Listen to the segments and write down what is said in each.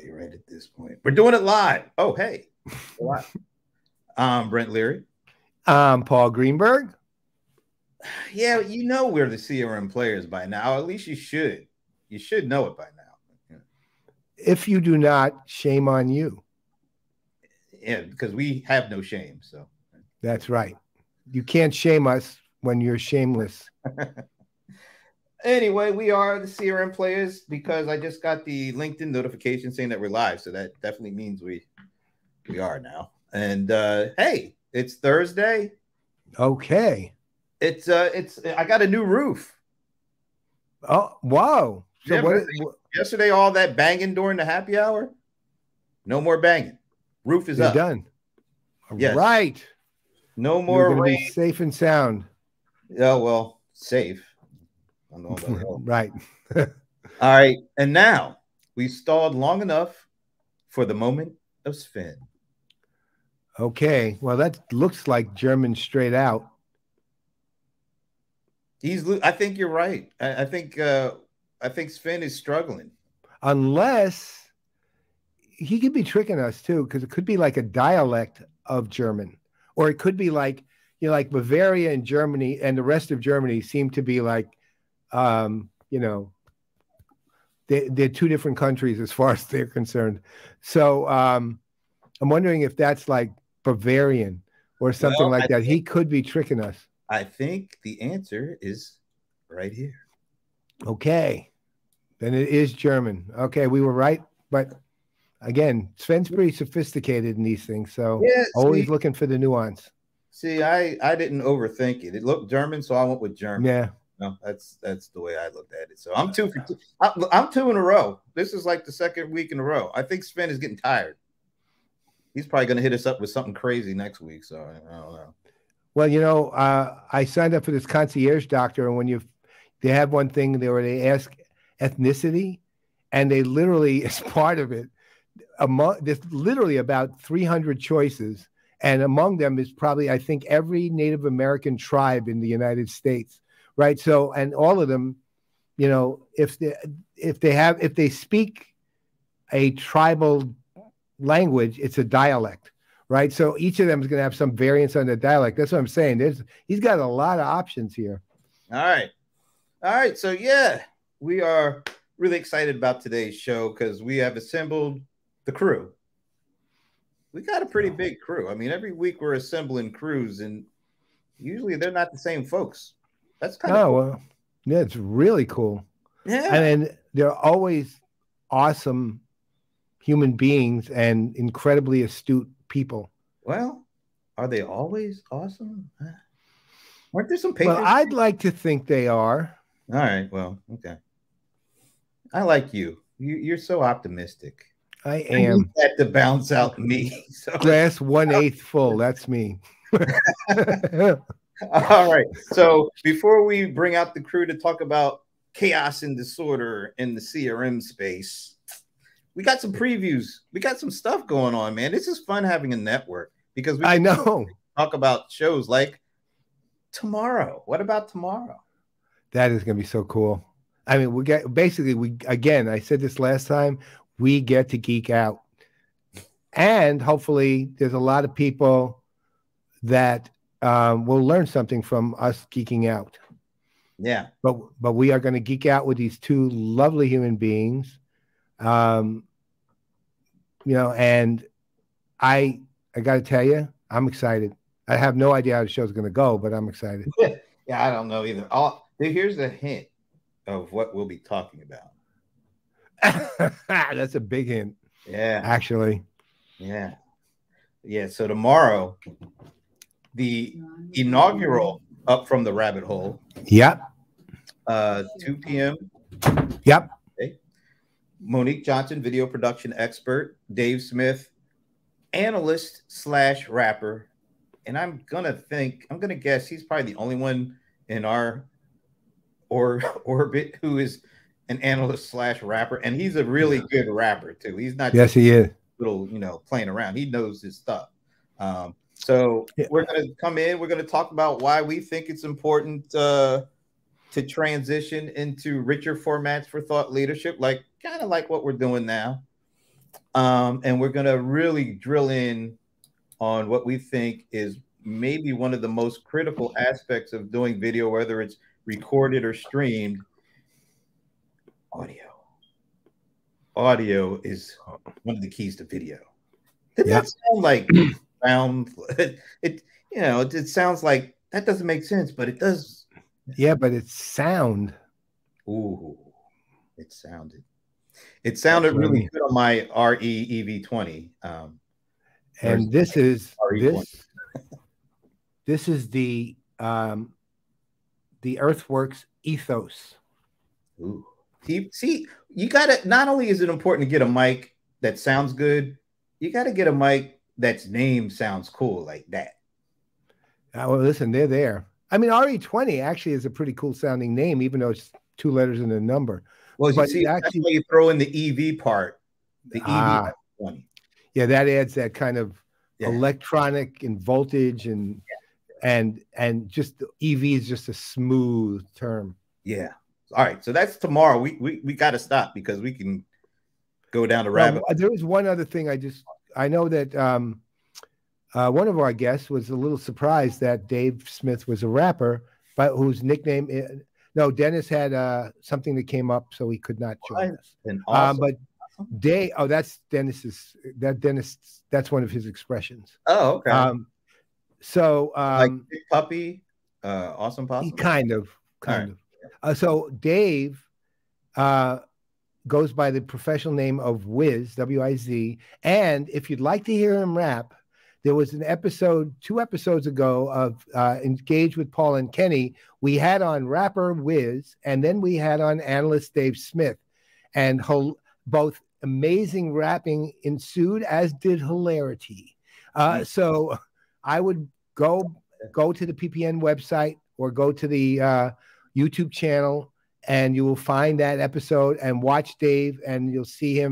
really right at this point. We're doing it live. Oh, hey. Live. Brent Leary. Paul Greenberg. Yeah, you know we're the CRM players by now. At least you should. You should know it by now. If you do not, shame on you. Yeah, because we have no shame. So that's right. You can't shame us when you're shameless. Anyway, we are the CRM players because I just got the LinkedIn notification saying that we're live. So that definitely means we are now. And hey, it's Thursday. Okay. It's I got a new roof. Oh, wow. So yeah, yesterday, all that banging during the happy hour, no more banging. Roof is up. Done. Yes. Right. No more rain. Be safe and sound. Yeah, well, safe. I don't know about right. All right. And now we stalled long enough for the moment of Sven. Okay. Well, that looks like German straight out. I think you're right. I think Sven is struggling. Unless he could be tricking us too, because it could be like a dialect of German, or it could be like, you know, like Bavaria and Germany and the rest of Germany seem to be like, you know, they're two different countries as far as they're concerned. So I'm wondering if that's like Bavarian or something like that. He could be tricking us. I think the answer is right here. Okay. Then it is German. Okay, we were right. But again, Sven's pretty sophisticated in these things. So always looking for the nuance. See, I didn't overthink it. It looked German, so I went with German. Yeah. No, that's the way I looked at it. So I'm 2 for 2. I'm 2 in a row. This is like the second week in a row. I think Sven is getting tired. He's probably going to hit us up with something crazy next week. So I don't know. Well, you know, I signed up for this concierge doctor, and when they have one thing where they ask ethnicity, and they literally, as part of it, there's literally about 300 choices, and among them is probably, I think, every Native American tribe in the United States, right? So, and all of them, you know, if they speak a tribal language, it's a dialect. Right. So each of them is going to have some variance on the dialect. That's what I'm saying. He's got a lot of options here. All right. All right. So, yeah, we are really excited about today's show because we have assembled the crew. We got a pretty big crew. I mean, every week we're assembling crews, and usually they're not the same folks. That's kind of cool. Well, yeah, it's really cool. Yeah. And they're always awesome human beings and incredibly astute people. Well, are they always awesome? Weren't there some papers? Well, I'd like to think they are. All right. Well, okay. I like you. You're so optimistic. I am. You had to bounce out me. So. Glass 1/8 full. That's me. All right. So before we bring out the crew to talk about chaos and disorder in the CRM space, we got some previews. We got some stuff going on, man. This is fun having a network because I know talk about shows like tomorrow. What about tomorrow? That is going to be so cool. I mean, again, I said this last time, we get to geek out. And hopefully there's a lot of people that will learn something from us geeking out. Yeah. But we are going to geek out with these two lovely human beings. You know, and I got to tell you, I'm excited. I have no idea how the show's going to go, but I'm excited. Yeah, I don't know either. Here's a hint of what we'll be talking about. That's a big hint. Yeah. Actually. Yeah. Yeah. So tomorrow, the inaugural Up From the Rabbit Hole. Yep. 2 p.m. Yep. Okay. Monique Johnson, video production expert. Dave Smith, analyst / rapper. And I'm going to guess he's probably the only one in our orbit who is an analyst / rapper. And he's a really good rapper too. He's not just he is little, playing around. He knows his stuff. So we're going to come in. We're going to talk about why we think it's important to transition into richer formats for thought leadership, kind of like what we're doing now. And we're going to really drill in on what we think is maybe one of the most critical aspects of doing video, whether it's recorded or streamed. Audio. Audio is one of the keys to video. Did that sound like it? You know, it sounds like that doesn't make sense, but it does. Yeah, but it's sound. Ooh, it sounded. It sounded really good on my RE EV20. And this is the Earthworks ethos. Ooh. See, you gotta, not only is it important to get a mic that sounds good, you gotta get a mic that's name sounds cool like that. Well, listen, they're there. I mean, RE20 actually is a pretty cool sounding name, even though it's 2 letters in a number. Well, you see, actually, that's why you throw in the EV part, the EV20. Yeah, that adds that kind of electronic and voltage and just EV is just a smooth term. Yeah. All right. So that's tomorrow. We got to stop because we can go down the rabbit. There was one other thing. I know that one of our guests was a little surprised that Dave Smith was a rapper, but whose nickname is, no, Dennis had something that came up, so he could not join us. Awesome. But Dave, that's Dennis's. That's one of his expressions. Oh, okay. So like Big Puppy, Awesome Possum. Kind of. So Dave goes by the professional name of Wiz, W-I-Z. And if you'd like to hear him rap, there was an episode 2 episodes ago of Engage with Paul and Kenny. We had on rapper Wiz, and then we had on analyst Dave Smith. And both amazing rapping ensued, as did hilarity. So I would go to the PPN website or go to the YouTube channel, and you will find that episode and watch Dave, and you'll see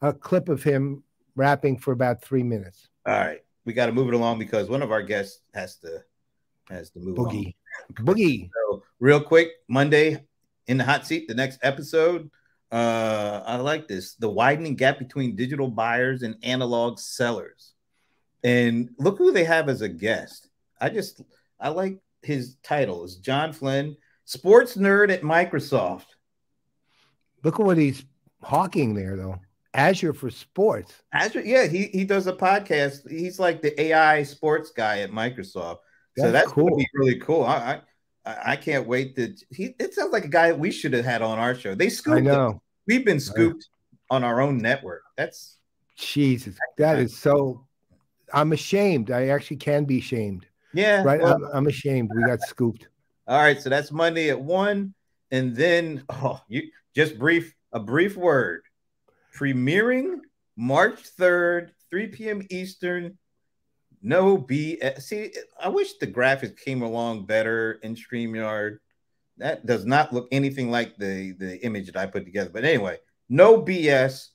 a clip of him rapping for about 3 minutes. All right. We got to move it along because one of our guests has to move Boogie. So real quick, Monday in the hot seat, the next episode. I like this. The widening gap between digital buyers and analog sellers. And look who they have as a guest. I like his title. It's John Flynn, sports nerd at Microsoft. Look at what he's hawking there, though. Azure for sports. Azure, yeah, he does a podcast. He's like the AI sports guy at Microsoft. So that's cool. Gonna be really cool. I can't wait to. It sounds like a guy we should have had on our show. They scooped. I know. Him. We've been scooped on our own network. That's Jesus. That is so. I'm ashamed. I actually can be shamed. Yeah, right. Well, I'm ashamed. We got scooped. All right, so that's Monday at 1, and then a brief word. Premiering March 3rd, 3 p.m. Eastern. No BS. See, I wish the graphics came along better in StreamYard. That does not look anything like the image that I put together. But anyway, no BS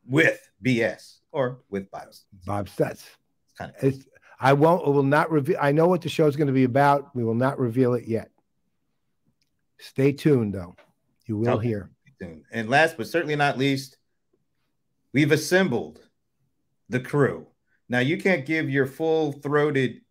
with BS or with Bob's. That's kind of. I will not reveal. I know what the show is going to be about. We will not reveal it yet. Stay tuned, though. You will hear. And last but certainly not least, we've assembled the crew. Now, you can't give your full-throated,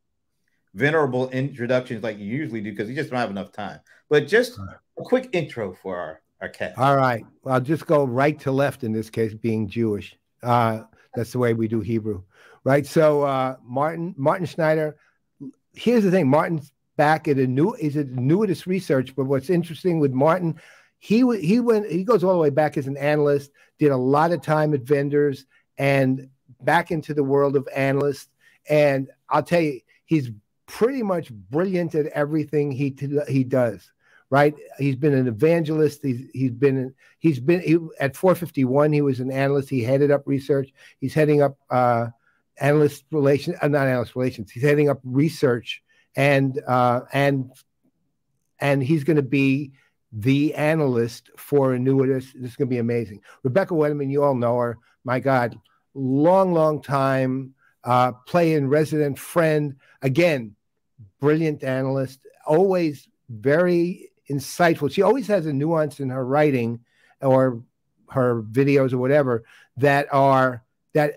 venerable introductions like you usually do because you just don't have enough time. But just a quick intro for our cast. All right. Well, I'll just go right to left in this case, being Jewish. That's the way we do Hebrew. Right. So Martin Schneider, here's the thing. Martin's back at he's at Nuidus Research. But what's interesting with Martin, he goes all the way back as an analyst, did a lot of time at vendors and back into the world of analysts. And I'll tell you, he's pretty much brilliant at everything he does. Right. He's been an evangelist. He's been at 451. He was an analyst. He headed up research. He's heading up analyst relations, not analyst relations. He's heading up research, and he's going to be the analyst for Annuitas. This is going to be amazing. Rebecca Wettemann, you all know her. My God, long time play-in resident friend. Again, brilliant analyst. Always very insightful. She always has a nuance in her writing or her videos or whatever that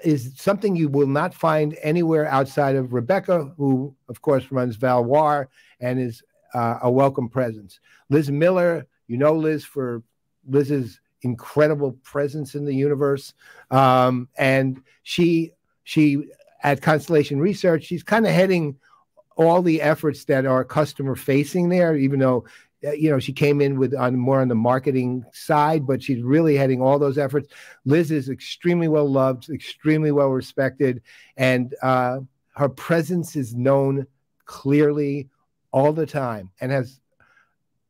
is something you will not find anywhere outside of Rebecca, who of course runs Valoir and is a welcome presence. Liz Miller, you know Liz for Liz's incredible presence in the universe, and she at Constellation Research, she's kind of heading all the efforts that are customer facing there, even though she came in with more on the marketing side, but she's really heading all those efforts. Liz is extremely well loved, extremely well respected, and her presence is known clearly all the time and has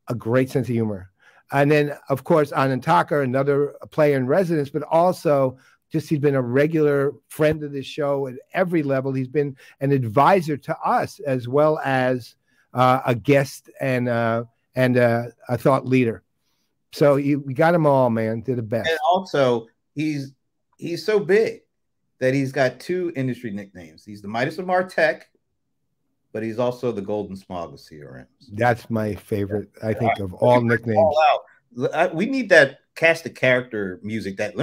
a great sense of humor. And then, of course, Anand Thaker, another player in residence, but also he's been a regular friend of this show at every level. He's been an advisor to us as well as a guest and a thought leader. So we got them all, man. They're the best. And also, he's so big that he's got 2 industry nicknames. He's the Midas of Martech, but he's also the Golden Smog of CRMs. That's my favorite, I think, of all nicknames. We need that cast of character music. That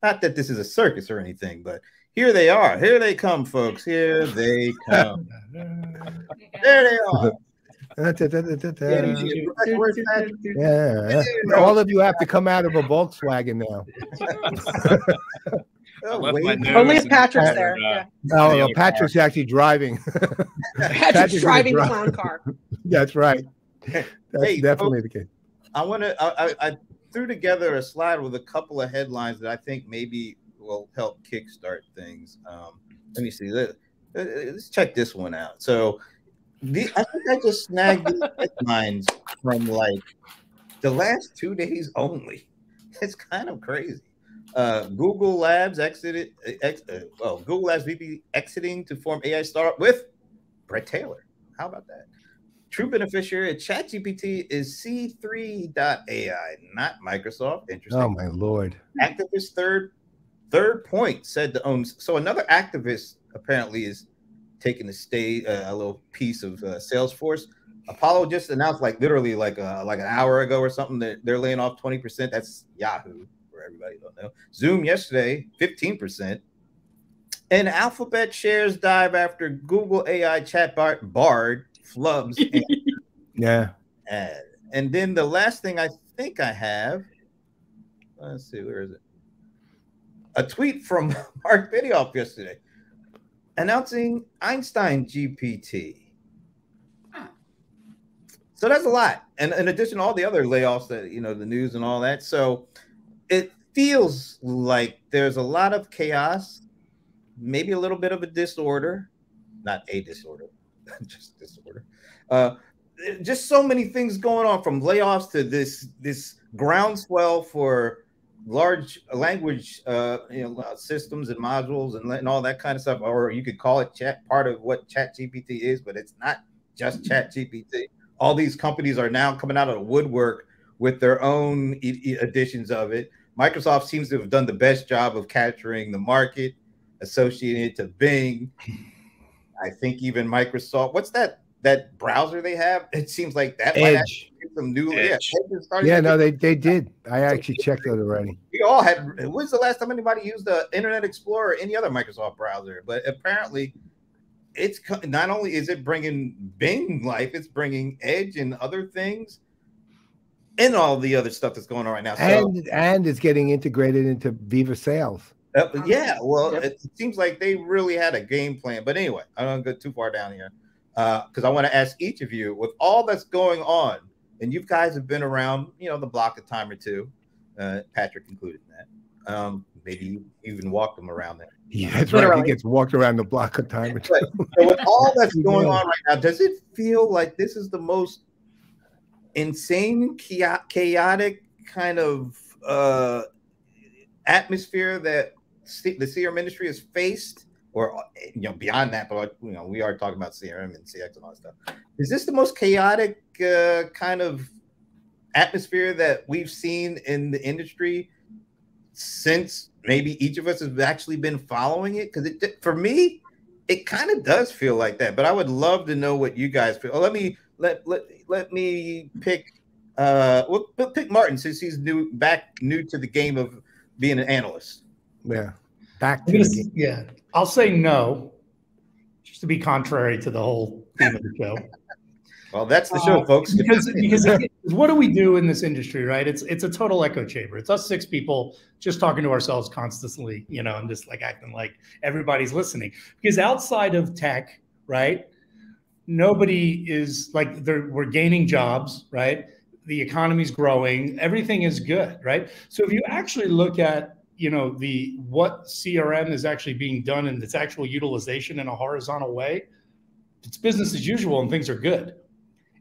not that this is a circus or anything, but here they are. Here they come, folks. Here they come. There they are. Yeah. All of you have to come out of a Volkswagen now. Only if Patrick's there. No, Patrick's actually driving. Patrick's driving the clown car. That's right. That's definitely the case. I threw together a slide with a couple of headlines that I think maybe will help kickstart things. Let me see. Let's check this one out. So I think I just snagged these headlines from like the last 2 days only. It's kind of crazy. Google Labs Google Labs VP exiting to form AI startup with Brett Taylor. How about that? True beneficiary at ChatGPT is C3.ai, not Microsoft. Interesting. Oh my Lord. Activist third point said to own. So another activist apparently is taking a little piece of Salesforce. Apollo just announced literally like an hour ago or something that they're laying off 20%. That's Yahoo for everybody who don't know. Zoom yesterday 15%. And Alphabet shares dive after Google AI chatbot Bard flubs. Yeah. And then the last thing I think I have, let's see, where is it? A tweet from Mark Benioff yesterday announcing Einstein GPT. So that's a lot. And in addition to all the other layoffs that, the news and all that. So it feels like there's a lot of chaos, maybe a little bit of a disorder, not a disorder, just disorder. Just so many things going on, from layoffs to this groundswell for large language systems and modules and all that kind of stuff, or you could call it part of what ChatGPT is, but it's not just ChatGPT. All these companies are now coming out of the woodwork with their own editions of it. Microsoft seems to have done the best job of capturing the market, associating it to Bing. I think even Microsoft, what's that browser they have? It seems like that might actually get some new. Edge. They did. I actually checked it already. We all had. When's the last time anybody used the Internet Explorer or any other Microsoft browser? But apparently, it's not only is it bringing Bing life, it's bringing Edge and other things, and all the other stuff that's going on right now. And it's getting integrated into Viva Sales. It seems like they really had a game plan. But anyway, I don't go too far down here because I want to ask each of you, with all that's going on, and you guys have been around, the block a time or two, Patrick included in that. Maybe you even walked them around there. Yeah, that's right. He gets walked around the block a time or two. So with all that's going on right now, does it feel like this is the most insane, chaotic kind of atmosphere that the CRM industry has faced, or beyond that, but we are talking about CRM and CX and all that stuff. Is this the most chaotic kind of atmosphere that we've seen in the industry since maybe each of us has actually been following it? Because for me, it kind of does feel like that. But I would love to know what you guys feel. Let me pick. We'll pick Martin, since he's new to the game of being an analyst. Yeah. Back to the game. Yeah. I'll say no, just to be contrary to the whole theme of the show. Well, that's the show, folks. Because what do we do in this industry, right? It's a total echo chamber. It's us 6 people just talking to ourselves constantly, and just like acting like everybody's listening. Because outside of tech, right, nobody is like, we're gaining jobs, right? The economy's growing, everything is good, right? So if you actually look at, what CRM is actually being done and its actual utilization in a horizontal way, it's business as usual and things are good.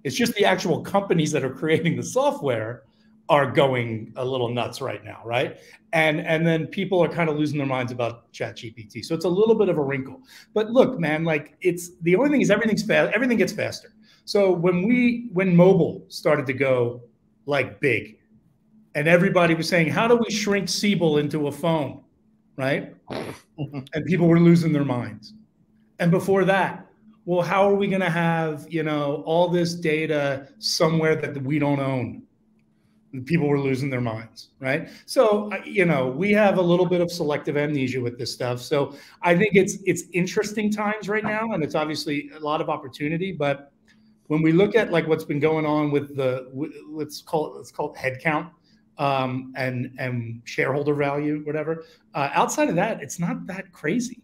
It's just the actual companies that are creating the software are going a little nuts right now, right? And then people are kind of losing their minds about ChatGPT. So it's a little bit of a wrinkle. But look, man, like the only thing is everything gets faster. So when mobile started to go like big, and everybody was saying, how do we shrink Siebel into a phone, right? And people were losing their minds. And before that, well, how are we going to have, all this data somewhere that we don't own? And people were losing their minds, right? So, we have a little bit of selective amnesia with this stuff. So I think it's interesting times right now, and it's obviously a lot of opportunity. But when we look at like what's been going on with let's call it headcount and shareholder value, whatever. Outside of that, it's not that crazy.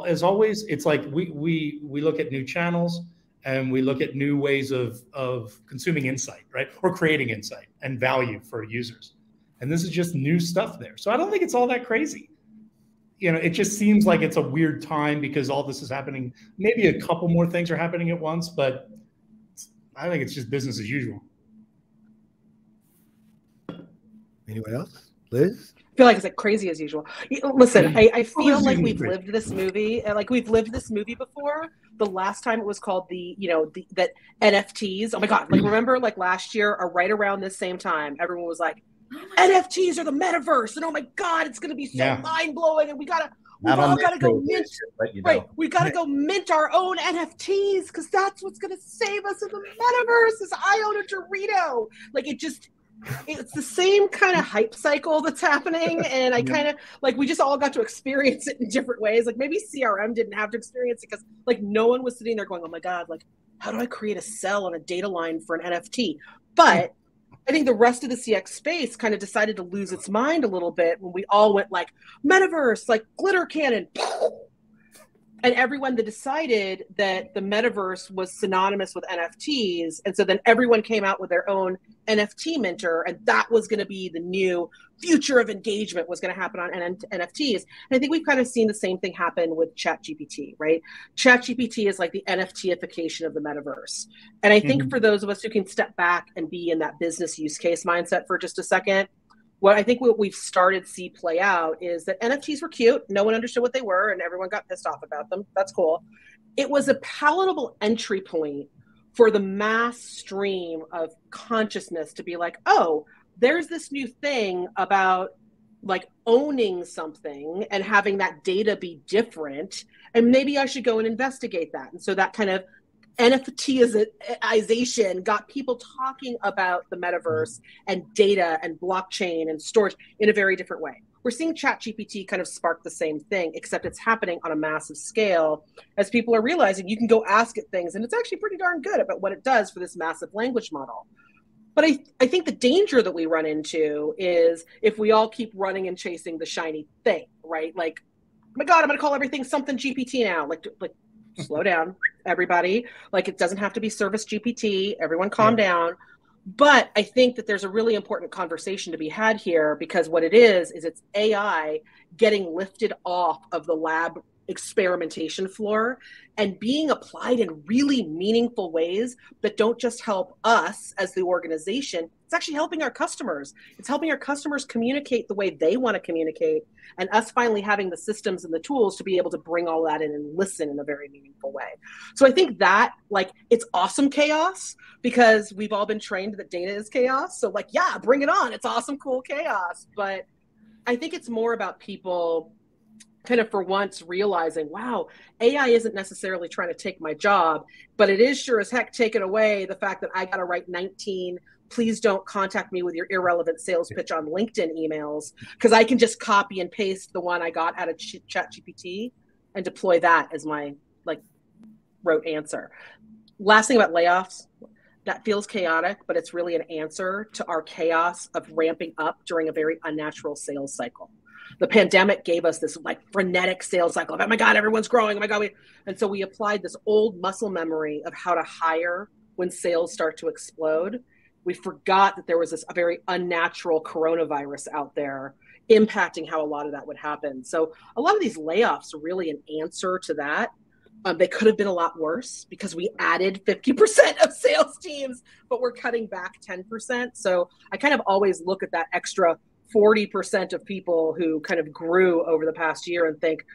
As always, it's like we look at new channels and we look at new ways of consuming insight, right? Or creating insight and value for users. And this is just new stuff there. So I don't think it's all that crazy. It just seems like it's a weird time because all this is happening. Maybe a couple more things are happening at once, but I think it's just business as usual. Anyone else? Liz? I feel like it's like crazy as usual. Listen, I feel like we've lived this movie. Like we've lived this movie before. The last time it was called that NFTs. Oh my God. Like remember like last year or right around this same time, everyone was like, NFTs are the metaverse. And oh my God, it's going to be so mind blowing. And we all got to go mint. Right. We got to go mint our own NFTs because that's what's going to save us in the metaverse is I own a Dorito. Like it's the same kind of hype cycle that's happening. And I kind of like, we just all got to experience it in different ways. Like maybe CRM didn't have to experience it because like no one was sitting there going, oh my God, like how do I create a cell and a data line for an NFT? But I think the rest of the CX space kind of decided to lose its mind a little bit when we all went like metaverse, like glitter cannon. And everyone that decided that the metaverse was synonymous with NFTs. And so then everyone came out with their own NFT minter. And that was going to be the new future of engagement was going to happen on NFTs. And I think we've kind of seen the same thing happen with ChatGPT, right? ChatGPT is like the NFTification of the metaverse. And I think for those of us who can step back and be in that business use case mindset for just a second, what we've started to see play out is that NFTs were cute. No one understood what they were and everyone got pissed off about them. That's cool. It was a palatable entry point for the mass stream of consciousness to be like, oh, there's this new thing about like owning something and having that data be different. And maybe I should go and investigate that. And so that kind of NFTization got people talking about the metaverse and data and blockchain and storage in a very different way. We're seeing ChatGPT kind of spark the same thing, except it's happening on a massive scale as people are realizing you can go ask it things and it's actually pretty darn good about what it does for this massive language model. But I think the danger that we run into is if we all keep running and chasing the shiny thing, right? Like, oh my God, I'm going to call everything something GPT now. Like slow down, everybody. Like it doesn't have to be service GPT. Everyone calm down. But I think that there's a really important conversation to be had here because what it is it's AI getting lifted off of the lab experimentation floor and being applied in really meaningful ways that don't just help us as the organization. It's actually helping our customers. It's helping our customers communicate the way they want to communicate and us finally having the systems and the tools to be able to bring all that in and listen in a very meaningful way. So I think that like it's awesome chaos because we've all been trained that data is chaos. So like, yeah, bring it on. It's awesome, cool chaos. But I think it's more about people kind of for once realizing, wow, AI isn't necessarily trying to take my job, but it is sure as heck taking away the fact that I got to write 19 please don't contact me with your irrelevant sales pitch on LinkedIn emails, because I can just copy and paste the one I got out of ChatGPT and deploy that as my like rote answer. Last thing about layoffs, that feels chaotic, but it's really an answer to our chaos of ramping up during a very unnatural sales cycle. The pandemic gave us this like frenetic sales cycle of, oh my God, everyone's growing. Oh my God. And so we applied this old muscle memory of how to hire when sales start to explode. We forgot that there was a very unnatural coronavirus out there impacting how a lot of that would happen. So a lot of these layoffs are really an answer to that. They could have been a lot worse because we added 50% of sales teams, but we're cutting back 10%. So I kind of always look at that extra 40% of people who kind of grew over the past year and think,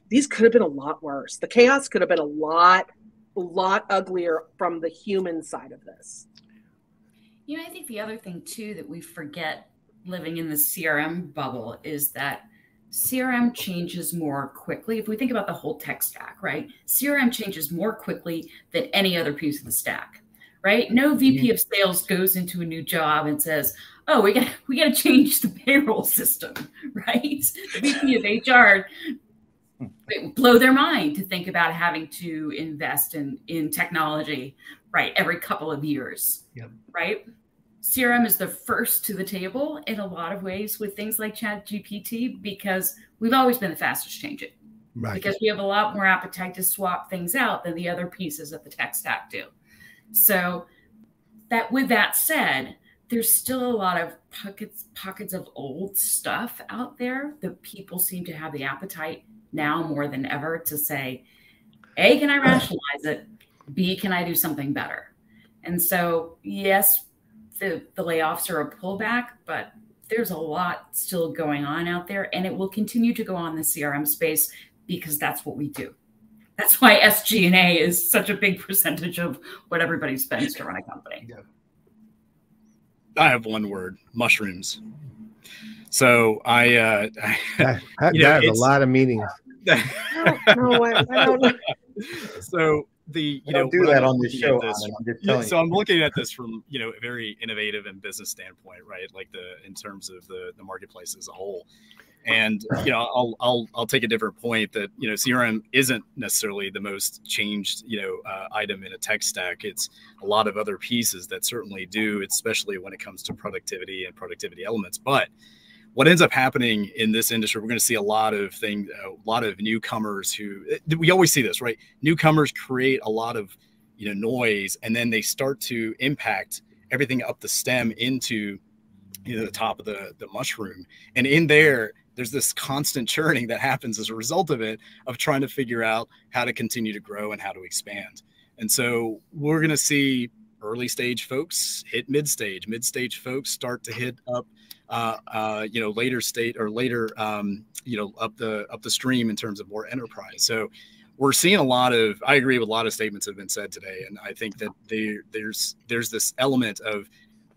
these could have been a lot worse. The chaos could have been a lot uglier from the human side of this. You know, I think the other thing too that we forget living in the CRM bubble is that CRM changes more quickly. If we think about the whole tech stack, right? CRM changes more quickly than any other piece of the stack, right? No VP of sales goes into a new job and says, oh, we got to change the payroll system, right? The VP of HR, it would blow their mind to think about having to invest in technology, right? Every couple of years, right? CRM is the first to the table in a lot of ways with things like ChatGPT because we've always been the fastest to change it. Right. Because we have a lot more appetite to swap things out than the other pieces of the tech stack do. So that, with that said, there's still a lot of pockets of old stuff out there that people seem to have the appetite now more than ever to say, A, can I rationalize it? B, can I do something better? And so, yes, the layoffs are a pullback, but there's a lot still going on out there, and it will continue to go on in the CRM space because that's what we do. That's why SG&A is such a big percentage of what everybody spends to run a company. Yeah. I have one word: mushrooms. So I that has a lot of meanings. I don't know. So don't do that on the show. So I'm looking at this from a very innovative and business standpoint, right? Like in terms of the marketplace as a whole. And I'll take a different point that CRM isn't necessarily the most changed item in a tech stack. It's a lot of other pieces that certainly do, especially when it comes to productivity and productivity elements. But what ends up happening in this industry, we're going to see a lot of newcomers who, we always see this, right? Newcomers create a lot of noise, and then they start to impact everything up the stem into the top of the mushroom. And in there's this constant churning that happens as a result of it, of trying to figure out how to continue to grow and how to expand. And so we're going to see early stage folks hit mid-stage folks start to hit up later state or later up the stream in terms of more enterprise. So we're seeing I agree with a lot of statements that have been said today, and I think that there's this element of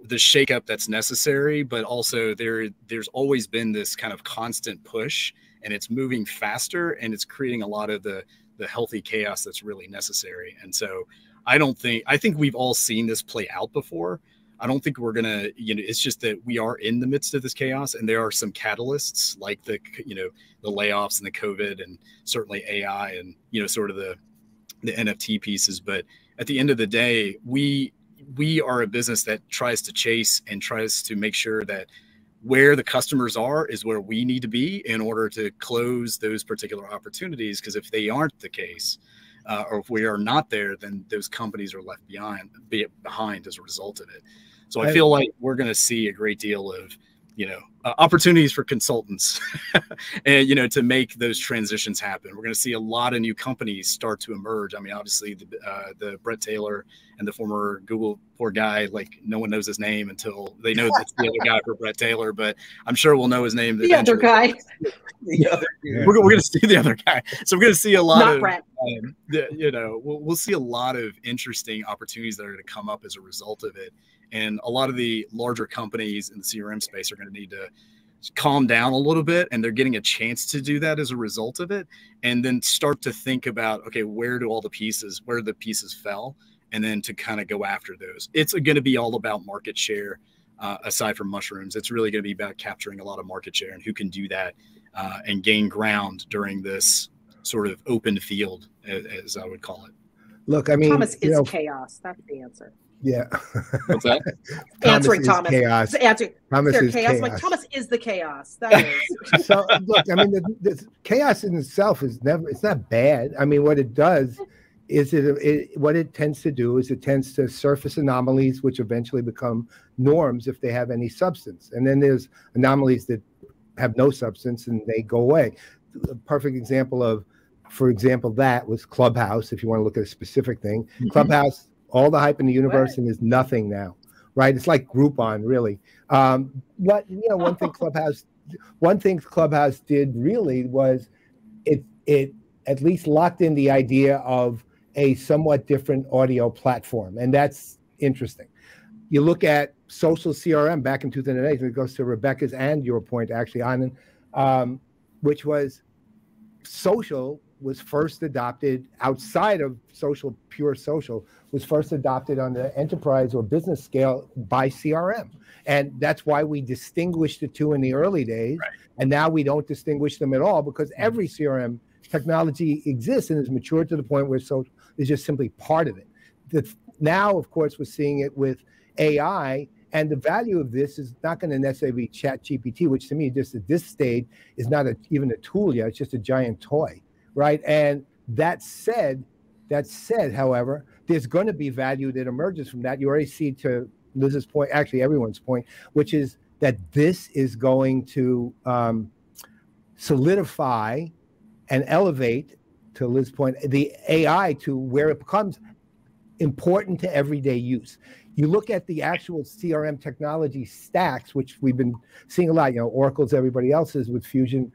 the shakeup that's necessary, but also there's always been this kind of constant push, and it's moving faster, and it's creating a lot of the healthy chaos that's really necessary. And so I think we've all seen this play out before. I don't think we're gonna, it's just that we are in the midst of this chaos, and there are some catalysts like the layoffs and the COVID, and certainly AI, and sort of the NFT pieces. But at the end of the day, we are a business that tries to chase and tries to make sure that where the customers are is where we need to be in order to close those particular opportunities. Because if they aren't the case, or if we are not there, then those companies are left behind as a result of it. So I feel like we're going to see a great deal of, opportunities for consultants and, to make those transitions happen. We're going to see a lot of new companies start to emerge. I mean, obviously the Brett Taylor and the former Google poor guy, like no one knows his name until they know that's the other guy for Brett Taylor, but I'm sure we'll know his name. The other guy. We're going to see the other guy. So we're going to see a lot of, Brett. We'll see a lot of interesting opportunities that are going to come up as a result of it. And a lot of the larger companies in the CRM space are going to need to calm down a little bit, and they're getting a chance to do that as a result of it, and then start to think about, okay, where the pieces fell, and then to kind of go after those. It's going to be all about market share. Aside from mushrooms, it's really going to be about capturing a lot of market share and who can do that and gain ground during this sort of open field, as I would call it. Look, I mean, Thomas is chaos. That's the answer. Yeah. What's that? Answering Thomas. Chaos. Answering. Thomas is chaos. Like, Thomas is the chaos. That is. So look, I mean, the chaos in itself is it's not bad. I mean, what it does is what it tends to do is it tends to surface anomalies, which eventually become norms if they have any substance. And then there's anomalies that have no substance and they go away. A perfect example for example, that was Clubhouse. If you want to look at a specific thing, mm-hmm. Clubhouse, all the hype in the universe, and is nothing now, right? It's like Groupon, really. One thing Clubhouse did really was it at least locked in the idea of a somewhat different audio platform, and that's interesting. You look at social CRM back in 2008, and it goes to Rebecca's and your point, actually, Anand, which was social was first adopted outside of social, pure social, was first adopted on the enterprise or business scale by CRM. And that's why we distinguished the two in the early days. Right. And now we don't distinguish them at all because every CRM technology exists and is matured to the point where social is just simply part of it. Now, of course, we're seeing it with AI, and the value of this is not going to necessarily be ChatGPT, which to me, just at this stage, is not even a tool yet. It's just a giant toy, right? And that said, however, there's going to be value that emerges from that. You already see, to Liz's point, actually everyone's point, which is that this is going to solidify and elevate, to Liz's point, the AI to where it becomes important to everyday use. You look at the actual CRM technology stacks, which we've been seeing a lot, Oracle's, everybody else's with Fusion,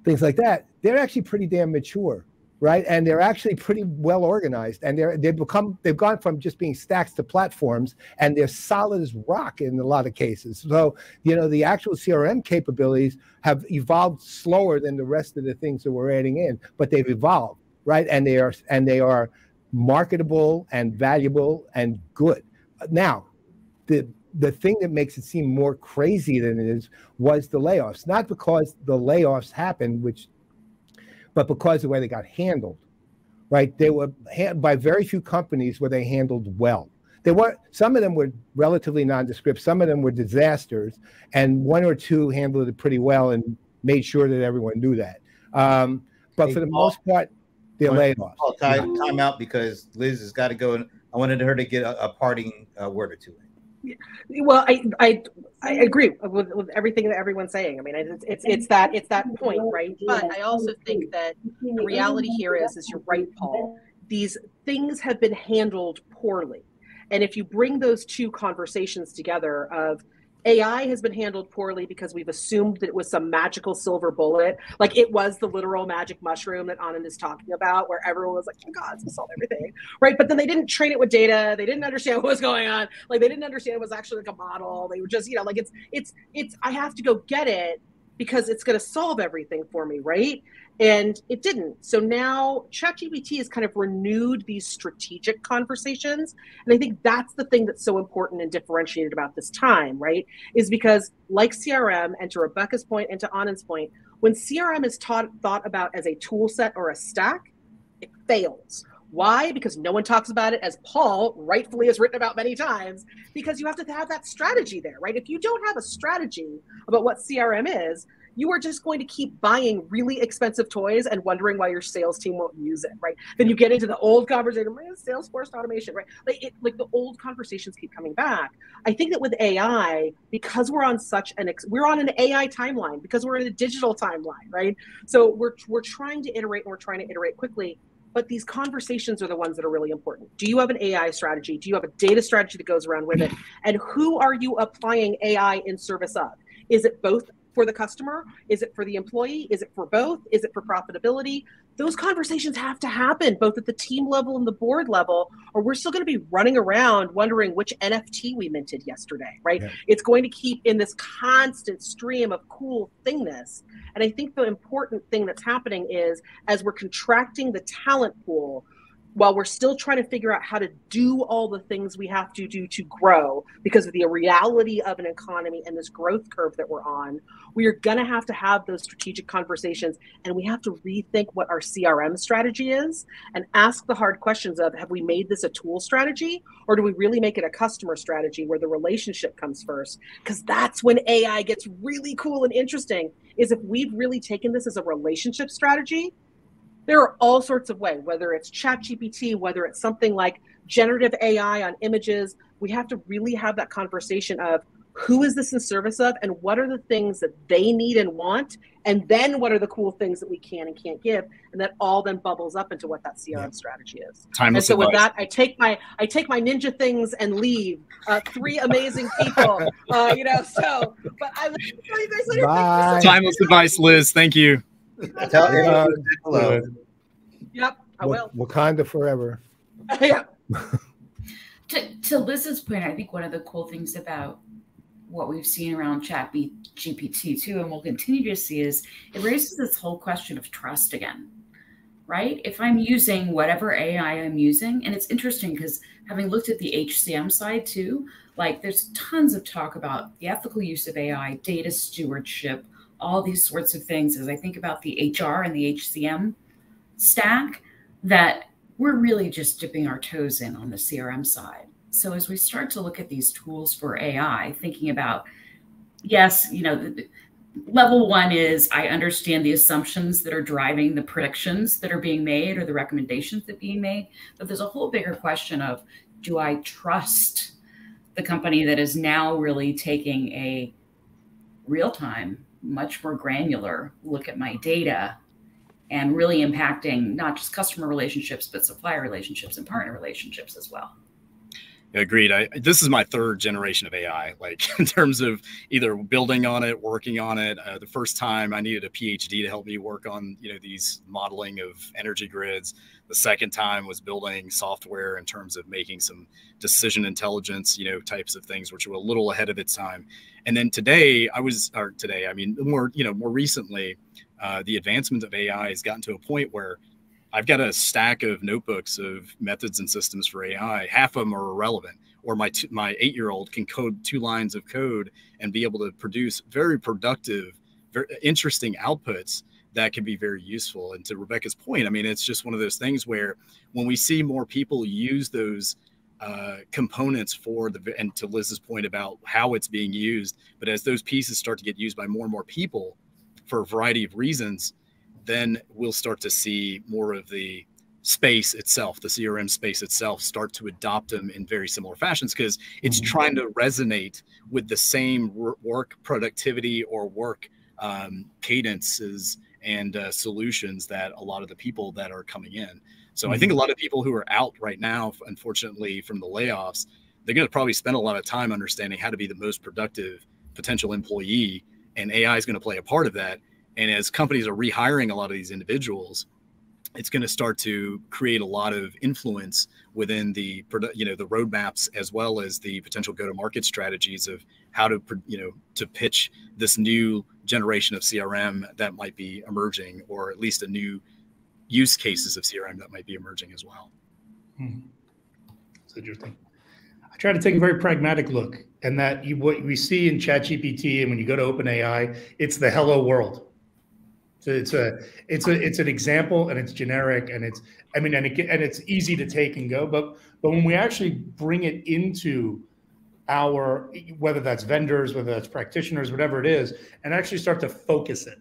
things like that. They're actually pretty damn mature, right? And they're actually pretty well organized. And they've gone from just being stacks to platforms, and they're solid as rock in a lot of cases. So, the actual CRM capabilities have evolved slower than the rest of the things that we're adding in, but they've evolved, right? And they are marketable and valuable and good. Now, the thing that makes it seem more crazy than it is was the layoffs. Not because the layoffs happened, but because of the way they got handled, right? They were by very few companies were they handled well. Some of them were relatively nondescript, some of them were disasters, and one or two handled it pretty well and made sure that everyone knew that. But for the most part, they're layoffs. Time out because Liz has got to go, and I wanted her to get a parting word or two. Well, I agree with everything that everyone's saying. I mean, it's that point, right? But I also think that the reality here is you're right, Paul. These things have been handled poorly, and if you bring those two conversations together, of AI has been handled poorly because we've assumed that it was some magical silver bullet, like it was the literal magic mushroom that Anand is talking about, where everyone was like, oh my God, it's gonna solve everything, right? But then they didn't train it with data. They didn't understand what was going on. Like they didn't understand it was actually like a model. They were just, like it's I have to go get it because it's going to solve everything for me, right? And it didn't. So now ChatGPT has kind of renewed these strategic conversations. And I think that's the thing that's so important and differentiated about this time, right? Is because like CRM, and to Rebecca's point and to Anand's point, when CRM is thought about as a tool set or a stack, it fails. Why? Because no one talks about it, as Paul rightfully has written about many times, because you have to have that strategy there, right? If you don't have a strategy about what CRM is, you are just going to keep buying really expensive toys and wondering why your sales team won't use it, right? Then you get into the old conversation, Salesforce automation, right? Like the old conversations keep coming back. I think that with AI, because we're on we're on an AI timeline, because we're in a digital timeline, right? So we're trying to iterate, and we're trying to iterate quickly. But these conversations are the ones that are really important. Do you have an AI strategy? Do you have a data strategy that goes around with it? And who are you applying AI in service of? Is it both for the customer? Is it for the employee? Is it for both? Is it for profitability? Those conversations have to happen both at the team level and the board level, or we're still going to be running around wondering which NFT we minted yesterday, right? Yeah. It's going to keep in this constant stream of cool thingness. And I think the important thing that's happening is, as we're contracting the talent pool, while we're still trying to figure out how to do all the things we have to do to grow because of the reality of an economy and this growth curve that we're on, we are going to have those strategic conversations, and we have to rethink what our CRM strategy is and ask the hard questions of, have we made this a tool strategy, or do we really make it a customer strategy where the relationship comes first? Because that's when AI gets really cool and interesting, is if we've really taken this as a relationship strategy. There are all sorts of ways, whether it's ChatGPT, whether it's something like generative AI on images. We have to really have that conversation of, who is this in service of, and what are the things that they need and want, and then what are the cool things that we can and can't give, and that all then bubbles up into what that CRM strategy is. Timeless and so advice. With that, I take my ninja things and leave. 3 amazing people, But I will tell you guys later. Bye. Timeless advice, Liz. Thank you. Tell everyone hello. Yep, I will. Wakanda forever. Yeah. To Liz's point, I think one of the cool things about what we've seen around ChatGPT too, and we'll continue to see, is it raises this whole question of trust again, right? If I'm using whatever AI I'm using, and it's interesting because having looked at the HCM side too, like there's tons of talk about the ethical use of AI, data stewardship, all these sorts of things. As I think about the HR and the HCM stack, that we're really just dipping our toes in on the CRM side. So as we start to look at these tools for AI, thinking about, yes, level 1 is I understand the assumptions that are driving the predictions that are being made or the recommendations that are being made. But there's a whole bigger question of, do I trust the company that is now really taking a real-time, much more granular look at my data and really impacting not just customer relationships, but supplier relationships and partner relationships as well? Agreed. This is my 3rd generation of AI, like in terms of either building on it, working on it. The first time I needed a PhD to help me work on, these modeling of energy grids. The second time was building software in terms of making some decision intelligence, types of things, which were a little ahead of its time. And then more recently, the advancement of AI has gotten to a point where I've got a stack of notebooks of methods and systems for AI. Half of them are irrelevant, or my 8-year-old can code 2 lines of code and be able to produce very productive, very interesting outputs that can be very useful. And to Rebecca's point, it's just one of those things where when we see more people use those components and to Liz's point about how it's being used, but as those pieces start to get used by more and more people for a variety of reasons, then we'll start to see more of the space itself, the CRM space itself, start to adopt them in very similar fashions, because it's trying to resonate with the same work productivity or work cadences and solutions that a lot of the people that are coming in. So I think a lot of people who are out right now, unfortunately, from the layoffs, they're going to probably spend a lot of time understanding how to be the most productive potential employee, and AI is going to play a part of that. And as companies are rehiring a lot of these individuals, it's going to start to create a lot of influence within the roadmaps, as well as the potential go-to-market strategies of how to pitch this new generation of CRM that might be emerging, or at least a new use cases of CRM that might be emerging as well. It's interesting. I try to take a very pragmatic look, and that what we see in ChatGPT and when you go to OpenAI, it's the hello world. So it's an example, and it's generic, and it's easy to take and go. But when we actually bring it into our, whether that's vendors, whether that's practitioners, whatever it is, and actually start to focus it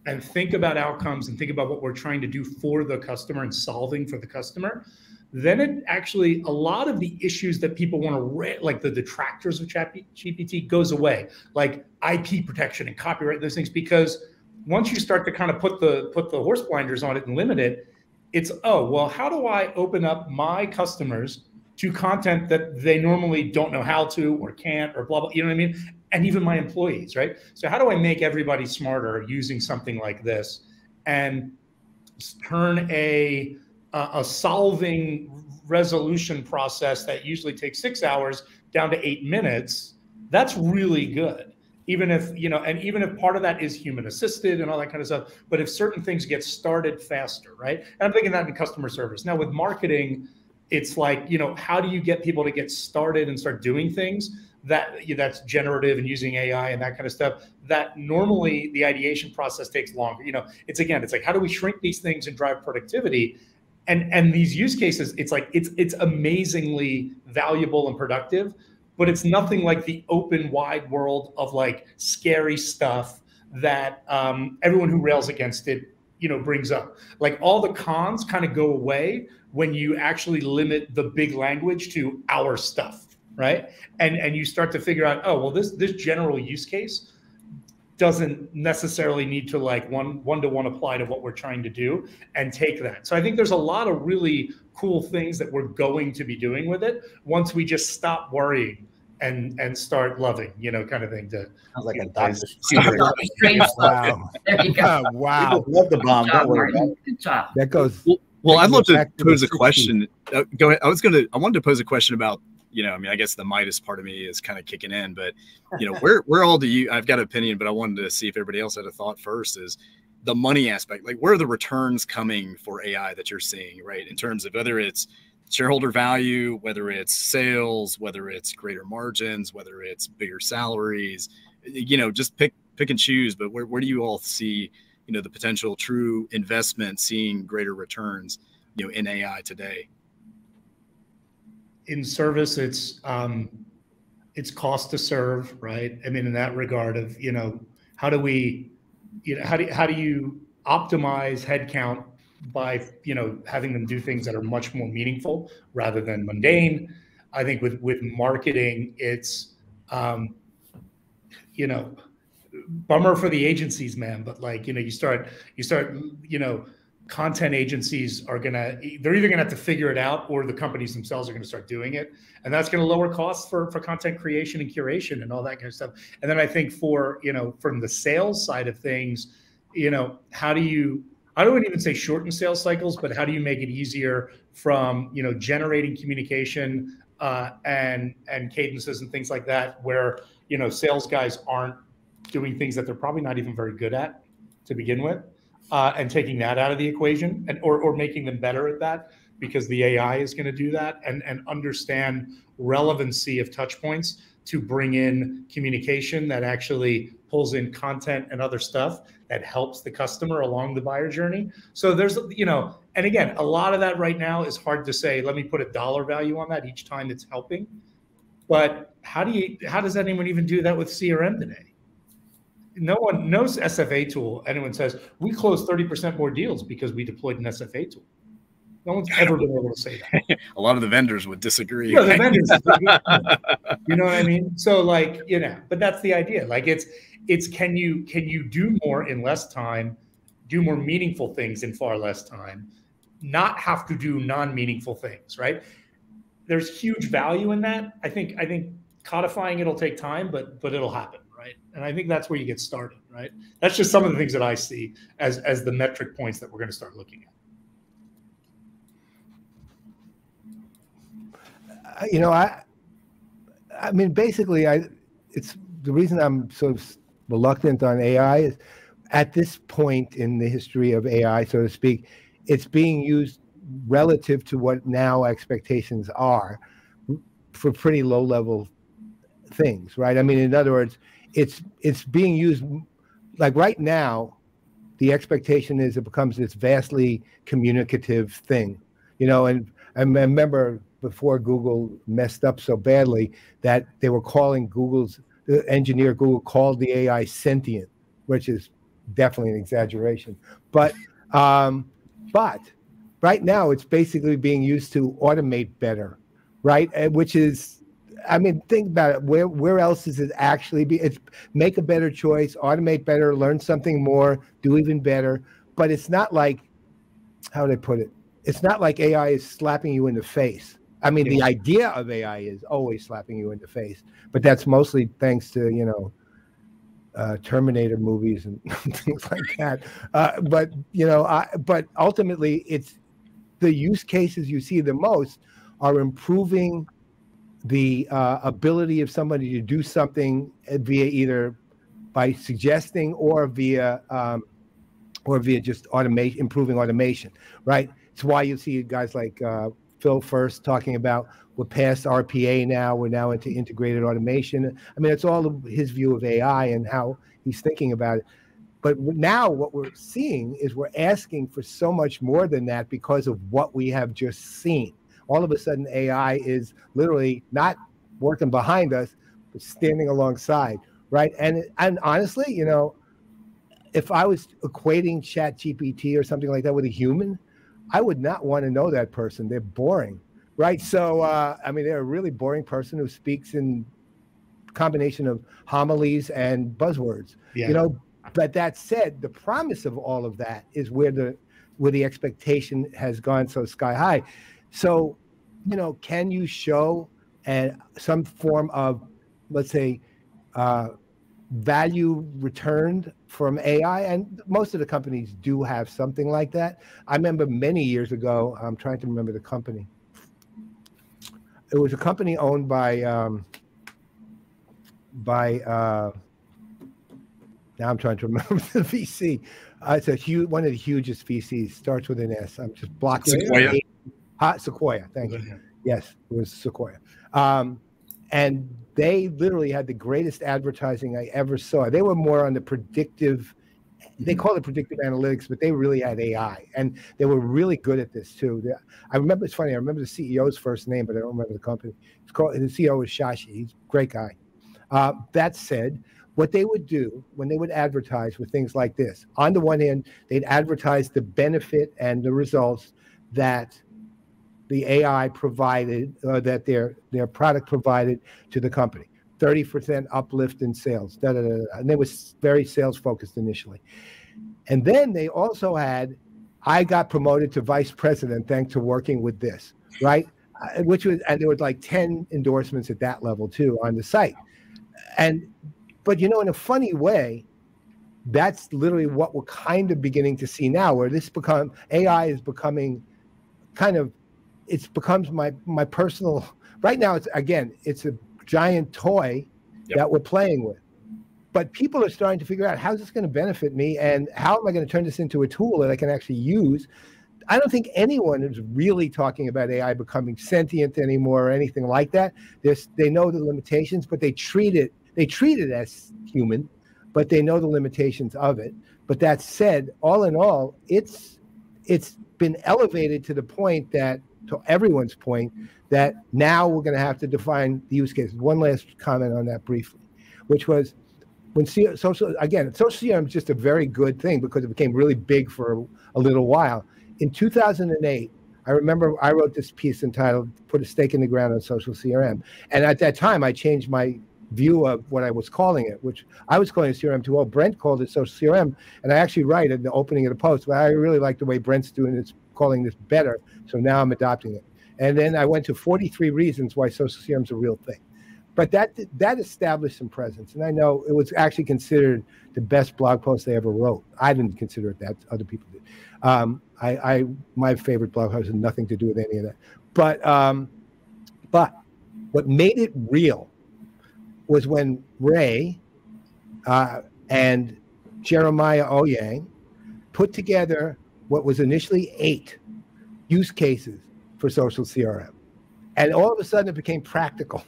and think about outcomes and think about what we're trying to do for the customer and solving for the customer, then it actually, a lot of the issues that people want to like the detractors of ChatGPT goes away, like IP protection and copyright, those things, because once you start to kind of put the horse blinders on it and limit it, it's, oh, well, how do I open up my customers to content that they normally don't know how to or can't or blah, blah, you know what I mean? And even my employees, right? So how do I make everybody smarter using something like this and turn a solving resolution process that usually takes 6 hours down to 8 minutes? That's really good. even if, and even if part of that is human assisted and all that kind of stuff, but if certain things get started faster, right? And I'm thinking that in customer service. Now with marketing, it's like, how do you get people to get started and start doing things that's generative and using AI and that kind of stuff, that normally the ideation process takes longer. It's like, how do we shrink these things and drive productivity? And these use cases, it's like, it's amazingly valuable and productive, but it's nothing like the open wide world of like scary stuff that everyone who rails against it, brings up. Like all the cons kind of go away when you actually limit the big language to our stuff, right? And you start to figure out, oh, well, this general use case doesn't necessarily need to like one-to-one apply to what we're trying to do, and take that. So I think there's a lot of really cool things that we're going to be doing with it once we just stop worrying and start loving, kind of thing. Sounds like a Dr. Wow. There you go. Wow. Love the bomb. Good job, Martin. Good job. That goes. Well, I'd love to pose a question. Go ahead. I wanted to pose a question about, I guess the Midas part of me is kind of kicking in, but, where all do you, I've got an opinion, but I wanted to see if everybody else had a thought first, is the money aspect. Like, where are the returns coming for AI that you're seeing, right? In terms of whether it's shareholder value, whether it's sales, whether it's greater margins, whether it's bigger salaries, just pick and choose. But where do you all see, the potential true investment, seeing greater returns, in AI today? In service, it's cost to serve, right? I mean, in that regard of, how do we, how do you optimize headcount by, having them do things that are much more meaningful rather than mundane? I think with marketing, it's, bummer for the agencies, man. But like, you start, content agencies they're either gonna have to figure it out, or the companies themselves are gonna start doing it. And that's gonna lower costs for content creation and curation and all that kind of stuff. And then I think for, from the sales side of things, how do you, I don't even say shorten sales cycles, but how do you make it easier from, generating communication and cadences and things like that, where, sales guys aren't doing things that they're probably not even very good at to begin with, and taking that out of the equation, and or making them better at that, because the AI is going to do that, and understand relevancy of touch points to bring in communication that actually pulls in content and other stuff that helps the customer along the buyer journey. So there's, and again, a lot of that right now is hard to say, let me put a dollar value on that each time it's helping. But how does anyone even do that with CRM today? No one knows SFA tool. Anyone says, we closed 30% more deals because we deployed an SFA tool. No one's ever been able to say that. A lot of the vendors would disagree. Yeah, the vendors. You know what I mean? So like, but that's the idea. Like it's can you do more in less time, do more meaningful things in far less time, not have to do non-meaningful things, right? There's huge value in that. I think codifying it'll take time, but it'll happen, right? And I think that's where you get started, right? That's just some of the things that I see as the metric points that we're going to start looking at. I mean, basically, it's the reason I'm sort of reluctant on AI is, at this point in the history of AI, so to speak, it's being used relative to what now expectations are for pretty low level things, right? I mean, in other words, it's being used like right now, the expectation is it becomes this vastly communicative thing, and I remember before Google messed up so badly that they were calling the engineer Google called the AI sentient, which is definitely an exaggeration. But right now it's basically being used to automate better, right? Which is, I mean, think about it. Where else is it actually it's make a better choice, automate better, learn something more, do even better. But it's not like, how would I put it? It's not like AI is slapping you in the face. I mean, the idea of AI is always slapping you in the face, but that's mostly thanks to, Terminator movies and things like that. But ultimately, it's the use cases you see the most are improving the ability of somebody to do something via either by suggesting or via just automation, improving automation, right? It's why you see guys like Phil First talking about we're past RPA now, we're now into integrated automation. I mean, it's all his view of AI and how he's thinking about it. But now what we're seeing is we're asking for so much more than that because of what we have just seen. All of a sudden, AI is literally not working behind us, but standing alongside, right? And honestly, you know, if I was equating ChatGPT or something like that with a human, I would not want to know that person. They're boring, right? So, I mean, they're a really boring person who speaks in combination of homilies and buzzwords, you know. But that said, the promise of all of that is where the expectation has gone so sky high. So, you know, can you show some form of, let's say, value returned from AI? And most of the companies do have something like that. I remember many years ago, I'm trying to remember the company. It was a company owned by now I'm trying to remember the VC. It's a huge, one of the hugest VCs. Starts with an S. I'm just blocking. Sequoia. Sequoia. Thank you. Yes, it was Sequoia. And they literally had the greatest advertising I ever saw. They were more on the predictive. They call it predictive analytics, but they really had AI, and they were really good at this too. I remember, it's funny. I remember the CEO's first name, but I don't remember the company. It's called, the CEO was Shashi. He's a great guy. That said, what they would do when they would advertise with things like this, on the one hand, they'd advertise the benefit and the results that the AI provided, that their product provided to the company. 30% uplift in sales, and they was very sales focused initially. And then they also had, I got promoted to vice president thanks to working with this, right? Which was, and there was like 10 endorsements at that level too on the site. But you know, in a funny way, that's literally what we're kind of beginning to see now, where AI is becoming kind of, it becomes my personal, right now it's a giant toy that we're playing with. But people are starting to figure out, how's this going to benefit me, and how am I going to turn this into a tool that I can actually use? I don't think anyone is really talking about AI becoming sentient anymore or anything like that. They know the limitations, but they treat it as human, but they know the limitations of it. But that said, all in all, it's been elevated to the point that, to everyone's point, that now we're going to have to define the use cases. One last comment on that briefly, which was when social CRM is just a very good thing because it became really big for a little while. In 2008, I remember I wrote this piece entitled "Put a Stake in the Ground on Social CRM." And at that time, I changed my view of what I was calling it, which I was calling it CRM 2.0. Brent called it social CRM. And I actually write in the opening of the post, but I really like the way Brent's doing this, calling this better. So now I'm adopting it. And then I went to 43 reasons why social CRM is a real thing. But that established some presence. And I know it was actually considered the best blog post they ever wrote. I didn't consider it that. Other people did. My favorite blog post had nothing to do with any of that. But what made it real was when Ray and Jeremiah Oyang put together what was initially 8 use cases for social CRM. And all of a sudden it became practical,